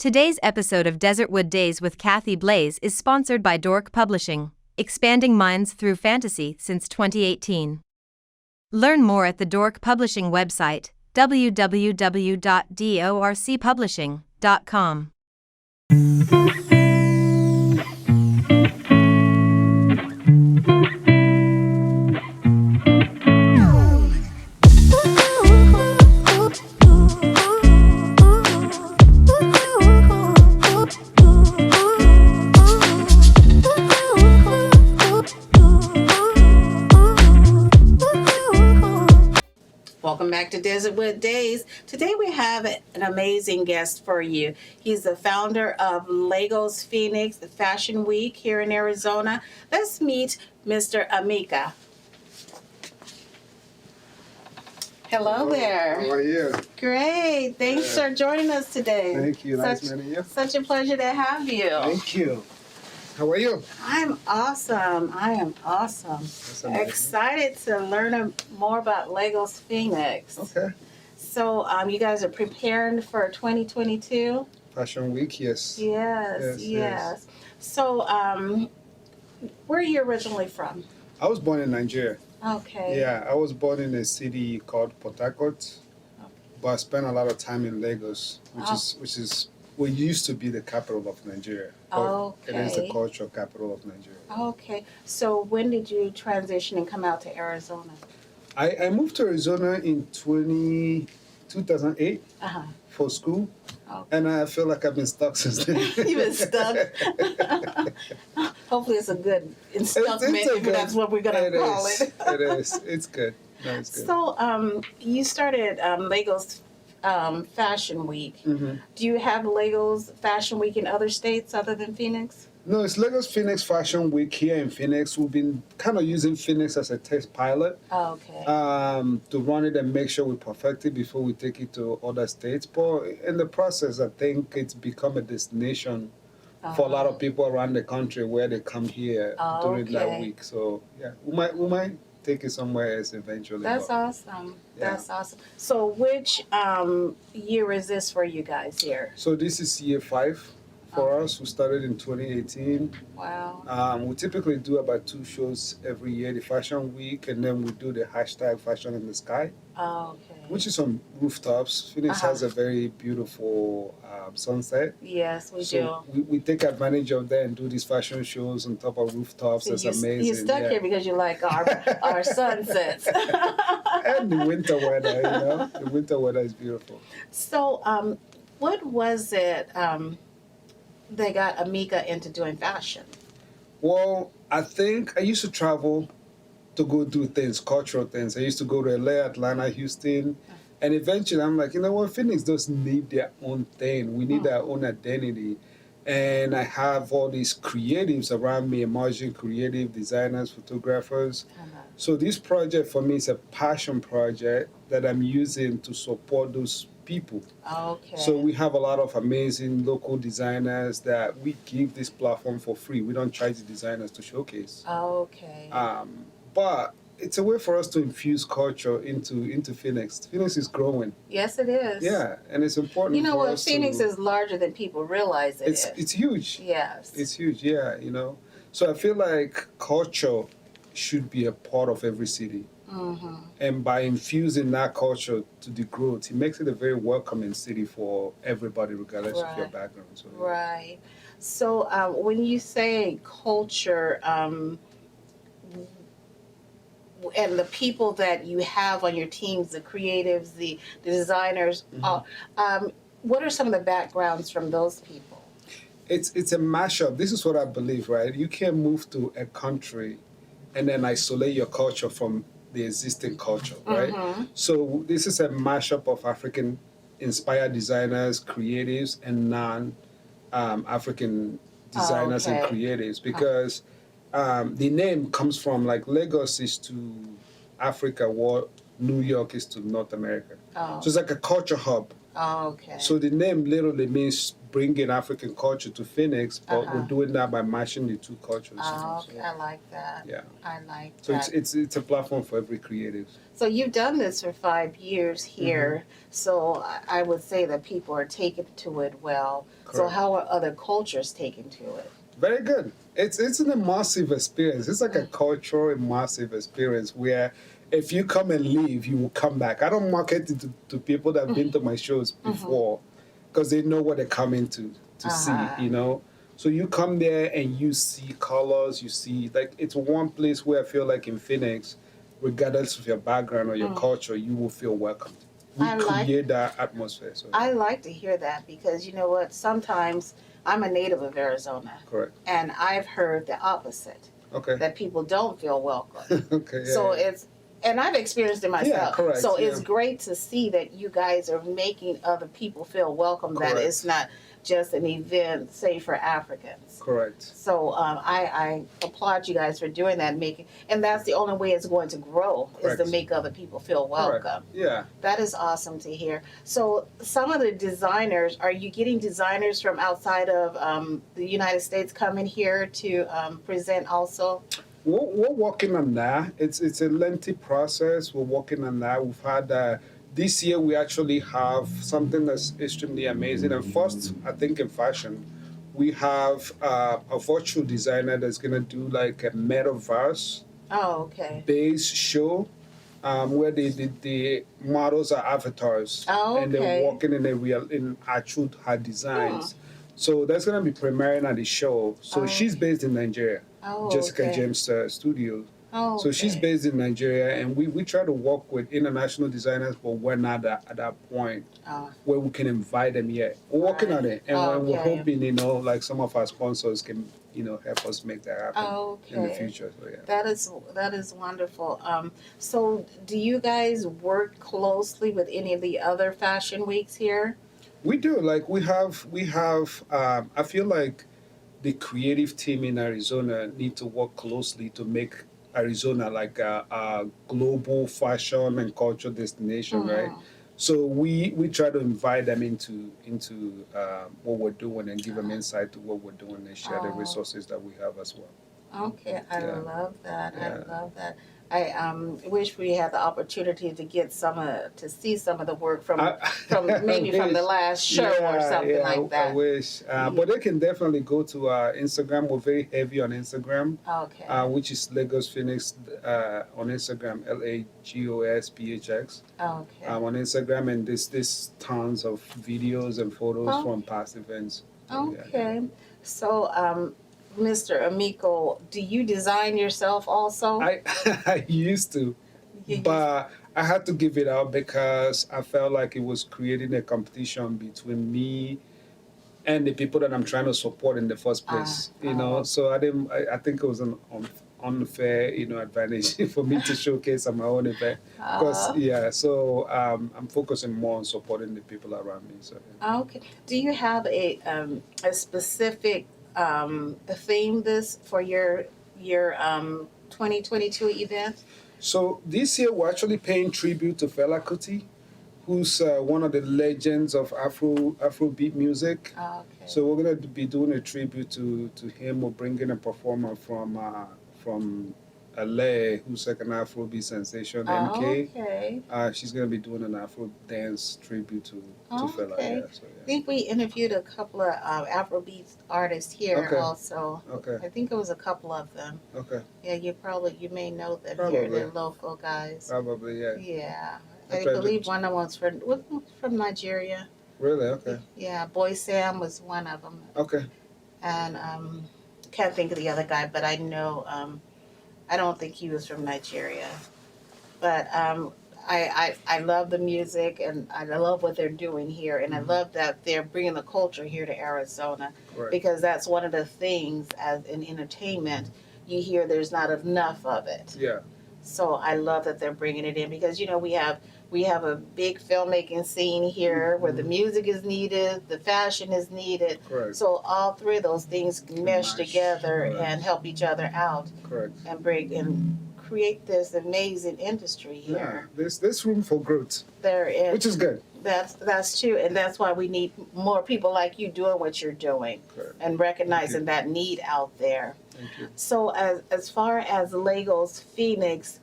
Today's episode of Desertwood Days with Kathy Blaze is sponsored by Dork Publishing, expanding minds through fantasy since 2018. Learn more at the Dork Publishing website, www.dorcpublishing.com. Welcome back to Desertwood Days. Today we have an amazing guest for you. He's the founder of Legos Phoenix Fashion Week here in Arizona. Let's meet Mr. Emeka. Hello there. How are you? Great. Thanks for joining us today. Thank you. Nice meeting you. Such a pleasure to have you. Thank you. How are you? I'm awesome. I am awesome. Excited to learn more about Legos Phoenix. Okay. So, you guys are preparing for 2022? Fashion Week, yes. Yes. So, where are you originally from? I was born in Nigeria. Okay. Yeah, I was born in a city called Port Harcourt, but I spent a lot of time in Lagos, which is what used to be the capital of Nigeria. Okay. It is the cultural capital of Nigeria. Okay. So, when did you transition and come out to Arizona? I moved to Arizona in 2008 for school. Okay. And I feel like I've been stuck since then. You've been stuck. Hopefully, it's a good stuckment. That's what we're gonna call it. It is. It's good. No, it's good. So, you started Legos Fashion Week. Mm-hmm. Do you have Legos Fashion Week in other states other than Phoenix? No, it's Legos Phoenix Fashion Week here in Phoenix. We've been kind of using Phoenix as a test pilot. Okay. To run it and make sure we perfect it before we take it to other states. But in the process, I think it's become a destination for a lot of people around the country where they come here during that week. So yeah, we might take it somewhere else eventually. That's awesome. Yeah. That's awesome. So which year is this for you guys here? So this is year 5 for us. We started in 2018. Wow. We typically do about 2 shows every year, the Fashion Week, and then we do the hashtag Fashion in the Sky. Okay. Which is on rooftops. Phoenix has a very beautiful sunset. Yes, we do. We take advantage of that and do these fashion shows on top of rooftops. It's amazing. You're stuck here because you like our sunsets. And the winter weather, The winter weather is beautiful. So, what was it that got Emeka into doing fashion? Well, I think I used to travel to go do things, cultural things. I used to go to LA, Atlanta, Houston. And eventually I'm like, you know what, Phoenix doesn't need their own thing. We need our own identity. And I have all these creatives around me, emerging creative designers, photographers. So this project for me is a passion project that I'm using to support those people. Okay. So we have a lot of amazing local designers that we give this platform for free. We don't charge the designers to showcase. Okay. But it's a way for us to infuse culture into Phoenix. Phoenix is growing. Yes, it is. Yeah, and it's important. You know what? Phoenix is larger than people realize it is. It's huge. Yes. It's huge. Yeah, So I feel like culture should be a part of every city. Mm-hmm. And by infusing that culture to the growth, it makes it a very welcoming city for everybody, regardless of your background. So, right. So when you say culture, and the people that you have on your teams, the creatives, the designers, what are some of the backgrounds from those people? It's a mashup. This is what I believe, right? You can't move to a country and then isolate your culture from the existing culture, right? Mm-hmm. So this is a mashup of African-inspired designers, creatives, and non-African designers and creatives, because the name comes from, like, Lagos is to Africa what New York is to North America. So it's like a culture hub. Okay. So the name literally means bringing African culture to Phoenix, but we're doing that by matching the two cultures. Okay. I like that. Yeah. I like So that. it's a platform for every creative. So you've done this for 5 years here. So I would say that people are taking to it well. So Correct. how are other cultures taking to it? Very good. It's an immersive experience. It's like a cultural immersive experience where if you come and leave, you will come back. I don't market it to people that have been to my shows before because they know what they're coming to see, you know. So you come there and you see colors, you see, like, it's one place where I feel like in Phoenix, regardless of your background or your culture, you will feel welcomed. We create that atmosphere. So. I like to hear that because you know what? Sometimes I'm a native of Arizona. Correct. And I've heard the opposite. Okay. That people don't feel welcome. Okay. Yeah, So it's, and I've experienced it myself. Yeah, correct. So it's great to see that you guys are making other people feel welcome. Correct. That it's not just an event, say, for Africans. Correct. So I applaud you guys for doing that, and that's the only way it's going to grow. Correct. Is to make other people feel welcome. Correct. Yeah. That is awesome to hear. So some of the designers, are you getting designers from outside of the United States coming here to present also? We're working on that. It's a lengthy process. We're working on that. We've had this year we actually have something that's extremely amazing. And first, I think in fashion, we have a virtual designer that's gonna do like a metaverse based show where the models are avatars and they're walking in actual hard designs. So that's gonna be premiering at the show. So she's based in Nigeria. Jessica James Studio. So she's based in Nigeria, and we try to work with international designers, but we're not at that point where we can invite them yet. We're working on it, and we're hoping, you know, like some of our sponsors can, you know, help us make that happen in the future. So yeah, that is wonderful. So do you guys work closely with any of the other fashion weeks here? We do. Like we have. I feel like the creative team in Arizona need to work closely to make Arizona like a global fashion and culture destination, right? So we try to invite them into what we're doing and give them insight to what we're doing and share the resources that we have as well. Okay, I love that. I love that. I wish we had the opportunity to get to see some of the work from maybe from the last show or something like that. I wish, but they can definitely go to Instagram. We're very heavy on Instagram. Okay. Which is Lagos Phoenix on Instagram, LAGOSPHX. Okay. On Instagram, and this tons of videos and photos from past events. Okay. So Mr. Emeka, do you design yourself also? I used to, but I had to give it up because I felt like it was creating a competition between me and the people that I'm trying to support in the first place. You know, so I think it was an unfair, you know, advantage for me to showcase on my own event. Because so I'm focusing more on supporting the people around me. So. Okay. Do you have a specific theme for your 2022 event? So this year we're actually paying tribute to Fela Kuti, who's one of the legends of Afrobeat music. Okay. So we're gonna be doing a tribute to him. We're bringing a performer from LA who's like an Afrobeat sensation, MK. Okay. She's gonna be doing an Afro dance tribute to Fela. Yeah, so, I think we interviewed a couple of Afrobeat artists here also. Okay. I think it was a couple of them. Okay. Yeah, you may know them here, the local guys. Probably, yeah. Yeah. I believe one of them was from Nigeria. Really? Okay. Yeah, Boy Sam was one of them. Okay. And can't think of the other guy, but I know I don't think he was from Nigeria. But I love the music, and I love what they're doing here, and I love that they're bringing the culture here to Arizona, because that's one of the things as in entertainment you hear there's not enough of it. Yeah. So I love that they're bringing it in, because you know we have a big filmmaking scene here where the music is needed, the fashion is needed. Correct. So all three of those things mesh together and help each other out. Correct. And create this amazing industry here. Yeah, there's room for growth. There is. Which is good. That's true, and that's why we need more people like you doing what you're doing Correct. and recognizing that need out there. Thank you. So as far as Legos Phoenix,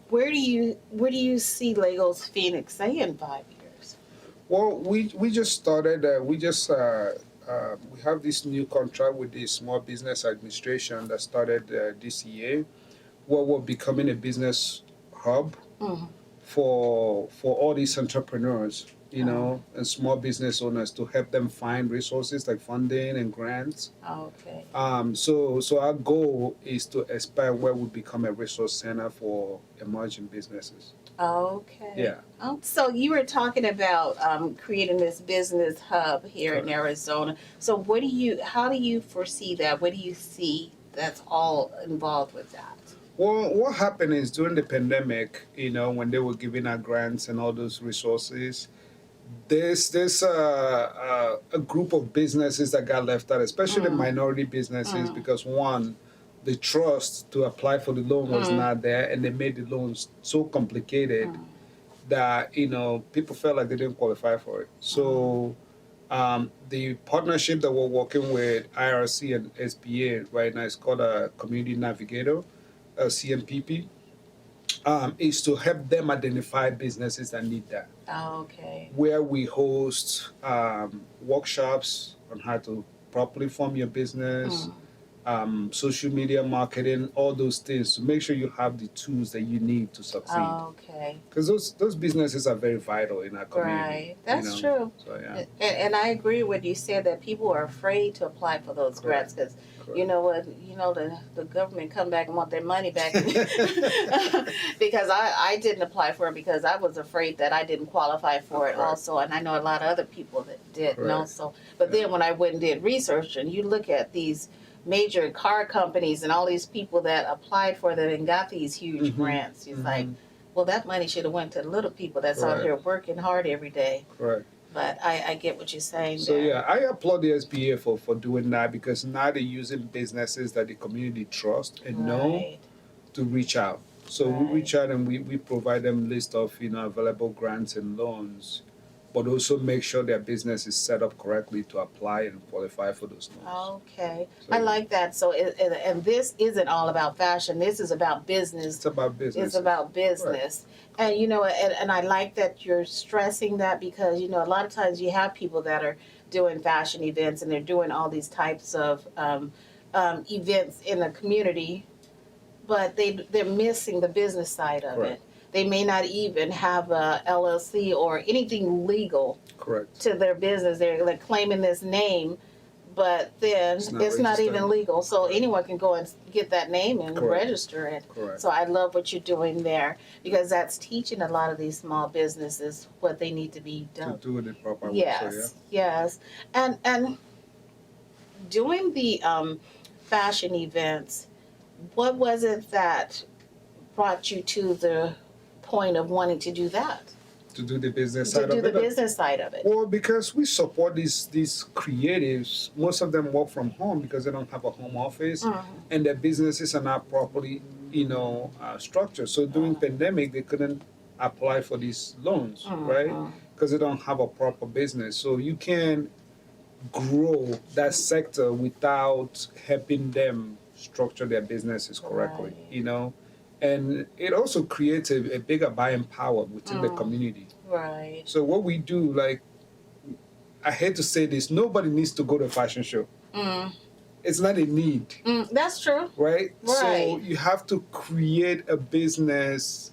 where do you see Legos Phoenix say in 5 years? Well, we just started. We have this new contract with the Small Business Administration that started this year, where we're becoming a business hub Mhm. for all these entrepreneurs, and small business owners to help them find resources like funding and grants. Okay. So our goal is to expand where we become a resource center for emerging businesses. Okay. Yeah. So you were talking about creating this business hub here in Correct. Arizona. So how do you foresee that? What do you see that's all involved with that? Well, what happened is during the pandemic, when they were giving out grants and all those resources, there's a group of businesses that got left out, especially minority businesses, because one, the trust to apply for the loan was not there, and they made the loans so complicated that people felt like they didn't qualify for it. So the partnership that we're working with IRC and SBA right now is called a Community Navigator, CMPP, is to help them identify businesses that need that. Okay. Where we host workshops on how to properly form your business, social media marketing, all those things to make sure you have the tools that you need to succeed. Okay. Because those businesses are very vital in our community. Right. That's true. So yeah. And I agree with you said that people are afraid to apply for those grants because you know what, the government come back and want their money back. Because I didn't apply for it because I was afraid that I didn't qualify for it also, and I know a lot of other people that didn't also. But then when I went and did research, and you look at these major car companies and all these people that applied for them and got these huge grants, it's like, well, that money should have went to the little people that's out here working hard every day. Correct. But I get what you're saying. So there. yeah, I applaud the SBA for doing that, because now they're using businesses that the community trust and know to reach out. So we reach out and we provide them list of available grants and loans, but also make sure their business is set up correctly to apply and qualify for those loans. Okay, So, I like that. So and this isn't all about fashion. This is about business. It's about business. It's about business. And and I like that you're stressing that because a lot of times you have people that are doing fashion events and they're doing all these types of events in the community, but they're missing the business side of it. They may not even have a LLC or anything legal to their business. They're claiming this name, but then it's not even legal. So anyone can go and get that name and register it. So I love what you're doing there because that's teaching a lot of these small businesses what they need to be done. To do it in proper way. Yes, yes. And doing the fashion events, what was it that brought you to the point of wanting to do that? To do the business side of it? To do the business side of it. Well, because we support these creatives. Most of them work from home because they don't have a home office, and their businesses are not properly, structured. So during pandemic, they couldn't apply for these loans, right? Because they don't have a proper business. So you can grow that sector without helping them structure their businesses correctly, And it also creates a bigger buying power within the community. Right. So what we do, I hate to say this, nobody needs to go to a fashion show. It's not a need. That's true. Right? So you have to create a business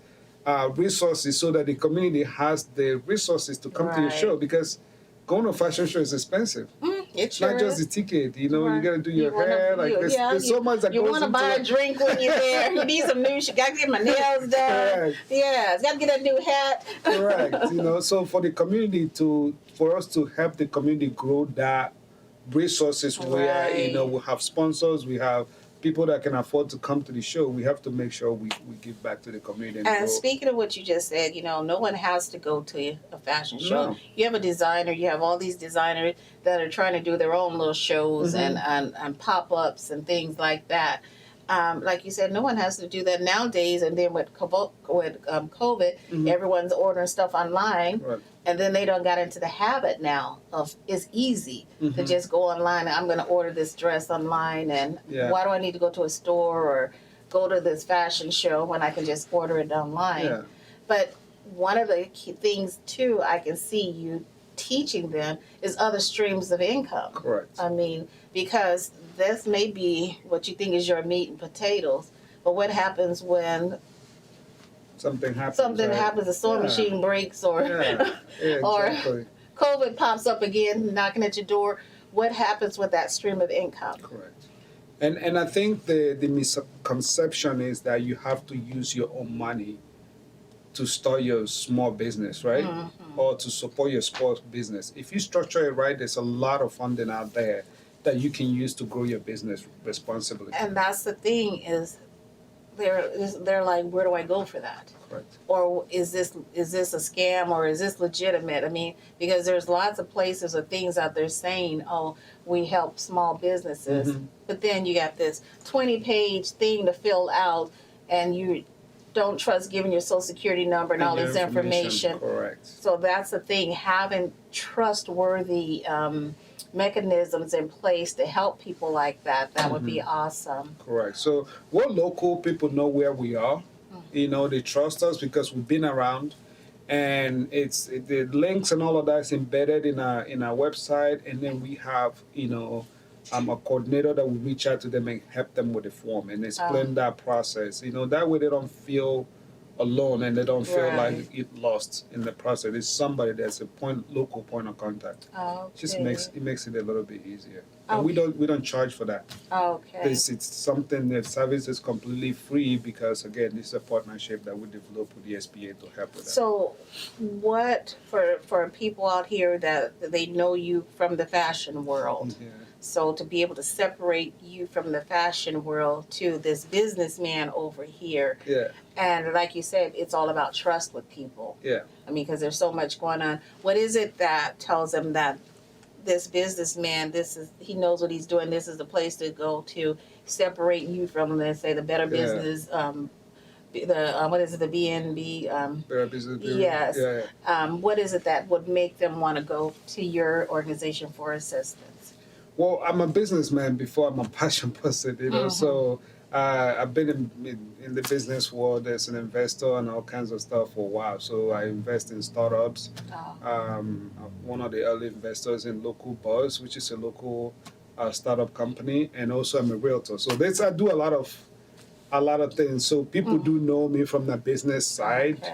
resources so that the community has the resources to come to your show, because going to a fashion show is expensive. It's not just the ticket, you gotta do your hair. There's so much that goes into it. You want to buy a drink when you're there. You need some new. You gotta get my nails done. Correct. Yeah, gotta get a new hat. Correct. So for the community for us to help the community grow that resources where we have sponsors, we have people that can afford to come to the show, we have to make sure we give back to the community. And speaking of what you just said, no one has to go to a fashion show. No. You have a designer, you have all these designers that are trying to do their own little shows and pop-ups and things like that. Like you said, no one has to do that nowadays. And then with COVID, everyone's ordering stuff online. And then they don't got into the habit now of it's easy to just go online and I'm going to order this dress online and why do I need to go to a store or go to this fashion show when I can just order it online? Yeah. But one of the key things too I can see you teaching them is other streams of income. Correct. I mean, because this may be what you think is your meat and potatoes, but what happens when something happens? The sewing machine breaks or exactly. or COVID pops up again, knocking at your door. What happens with that stream of income? Correct. And I think the misconception is that you have to use your own money to start your small business, right? Or to support your small business. If you structure it right, there's a lot of funding out there that you can use to grow your business responsibly. And that's the thing is they're like, where do I go for that? Correct. Or is this a scam or is this legitimate? I mean, because there's lots of places or things out there saying, oh, we help small businesses. But then you got this 20-page thing to fill out and you don't trust giving your social security number and all this information. Correct. So that's the thing, having trustworthy mechanisms in place to help people like that. That would be awesome. Correct. So we're local, people know where we are. You know, they trust us because we've been around, and the links and all of that is embedded in our website, and then we have a coordinator that will reach out to them and help them with the form and explain that process. That way they don't feel alone and they don't feel like it lost in the process. It's somebody that's a local point of contact. Just makes it a little bit easier. And we don't charge for that. It's something, the service is completely free because again, this is a partnership that we developed with the SBA to help with that. So what for people out here that they know you from the fashion world. So to be able to separate you from the fashion world to this businessman over here. And like you said, it's all about trust with people. I mean, because there's so much going on. What is it that tells them that this businessman, he knows what he's doing, this is the place to go to separate you from, let's say, the Better Business, what is it, the BNB? Better Business Bureau. Yes. What is it that would make them want to go to your organization for assistance? Well, I'm a businessman before I'm a passion person, so I've been in the business world as an investor and all kinds of stuff for a while. So I invest in startups. I'm one of the early investors in Local Buzz, which is a local startup company, and also I'm a realtor. So I do a lot of things. So people do know me from the business side.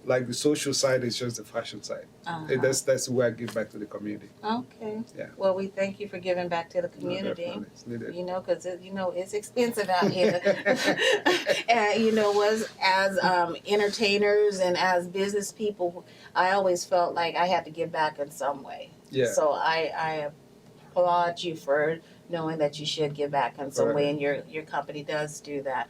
Like the social side is just the fashion side. That's the way I give back to the community. Okay. Yeah. Well, we thank you for giving back to the community. No, it's needed. Because it's expensive out here. And as entertainers and as business people, I always felt like I had to give back in some way. So I applaud you for knowing that you should give back in some way, and your company does do that.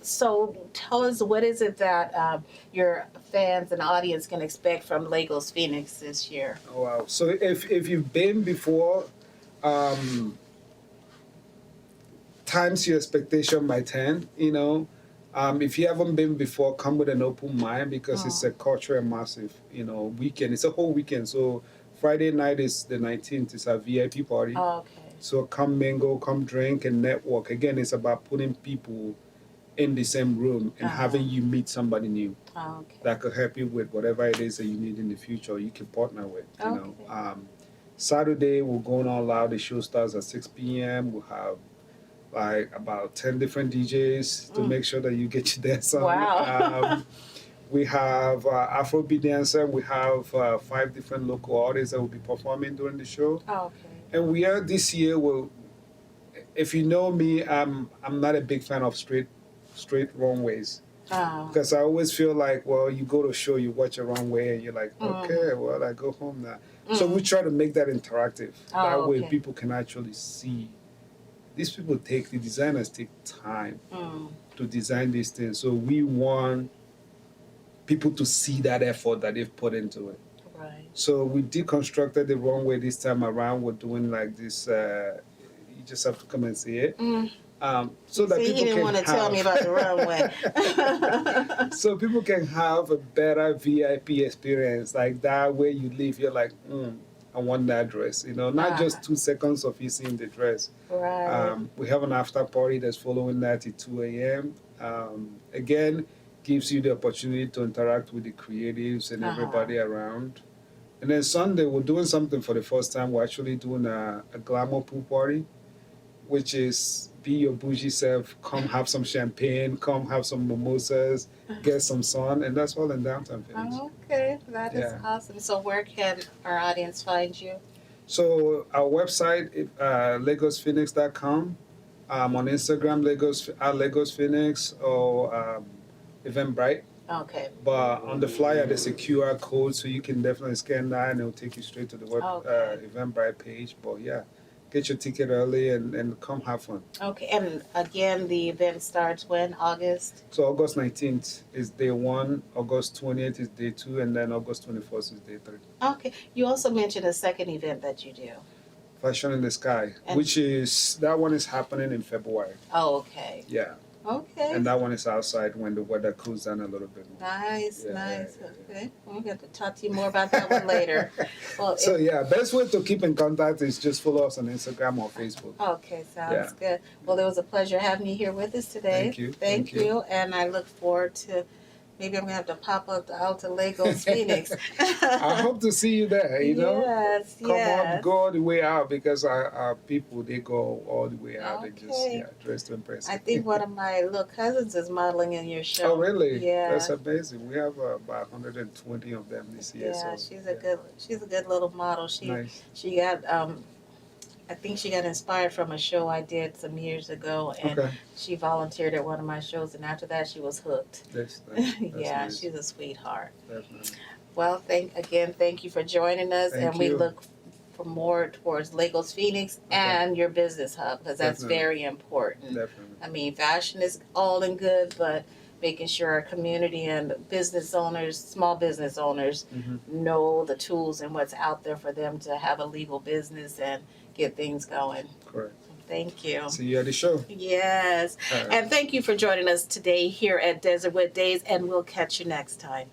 So tell us, what is it that your fans and audience can expect from Lagos Phoenix this year? Oh, wow. So if you've been before, times your expectation by 10, if you haven't been before, come with an open mind because it's a cultural massive, weekend. It's a whole weekend. So Friday night is the 19th. It's a VIP party. So come mingle, come drink and network. Again, it's about putting people in the same room and having you meet somebody new that could help you with whatever it is that you need in the future or you can partner with. Saturday, we're going all out. The show starts at 6 p.m. We'll have like about 10 different DJs to make sure that you get your dance on. Wow. We have Afrobeat dancer. We have 5 different local artists that will be performing during the show. And we are this year. If you know me, I'm not a big fan of straight runways. Because I always feel like, well, you go to a show, you watch a runway, and you're like, okay, well, I go home now. So we try to make that interactive. That way people can actually see. These people the designers take time to design these things. So we want people to see that effort that they've put into it. So we deconstructed the runway this time around. We're doing like this, you just have to come and see it. so that See, he people didn't can want to tell me about the runway. so people can have a better VIP experience. Like that, where you live, you're like, I want that dress. You know, not just 2 seconds of you seeing the dress. Right. We have an after party that's following that at 2 a.m. Again, gives you the opportunity to interact with the creatives and everybody around. And then Sunday, we're doing something for the first time. We're actually doing a glamour pool party, which is be your bougie self, come have some champagne, come have some mimosas, get some sun, and that's all in downtown Phoenix. Okay, that is awesome. So where can our audience find you? So our website, lagosphoenix.com. On Instagram, Lagos Phoenix or Eventbrite. Okay. But on the flyer, there's a QR code, so you can definitely scan that, and it'll take you straight to the Eventbrite page. But yeah, get your ticket early and come have fun. Okay, and again, the event starts when? August? So August 19th is day 1, August 20th is day 2, and then August 21st is day 3. Okay. You also mentioned a second event that you do. Fashion in the Sky, that one is happening in February. Oh, okay. Yeah. Okay. And that one is outside when the weather cools down a little bit more. Nice. Okay. We'll get to talk to you more about that one later. Well, so best way to keep in contact is just follow us on Instagram or Facebook. Okay, sounds good. Well, it was a pleasure having you here with us today. Thank you. Thank you. And I look forward to, maybe I'm going to have to pop up out to Lagos Phoenix. I hope to see you there, you know. Yes, Come up, go all the way out, because our people, they go all the way out. Okay. They just dress to impress. I think one of my little cousins is modeling in your show. Oh, really? Yeah. That's amazing. We have about 120 of them this year. Yeah, so, she's a good little model. Nice. She got I think she got inspired from a show I did some years ago, and she volunteered at one of my shows, and after that she was hooked. That's Yeah, nice. she's a sweetheart. Definitely. Well, thank you for joining us, and we look for more towards Lagos Phoenix and your business hub, because that's very important. Definitely. I mean, fashion is all and good, but making sure our community and business owners, small business owners, know the tools and what's out there for them to have a legal business and get things going. Correct. Thank you. See you at the show. Yes. Right. And thank you for joining us today here at Desertwood Days, and we'll catch you next time.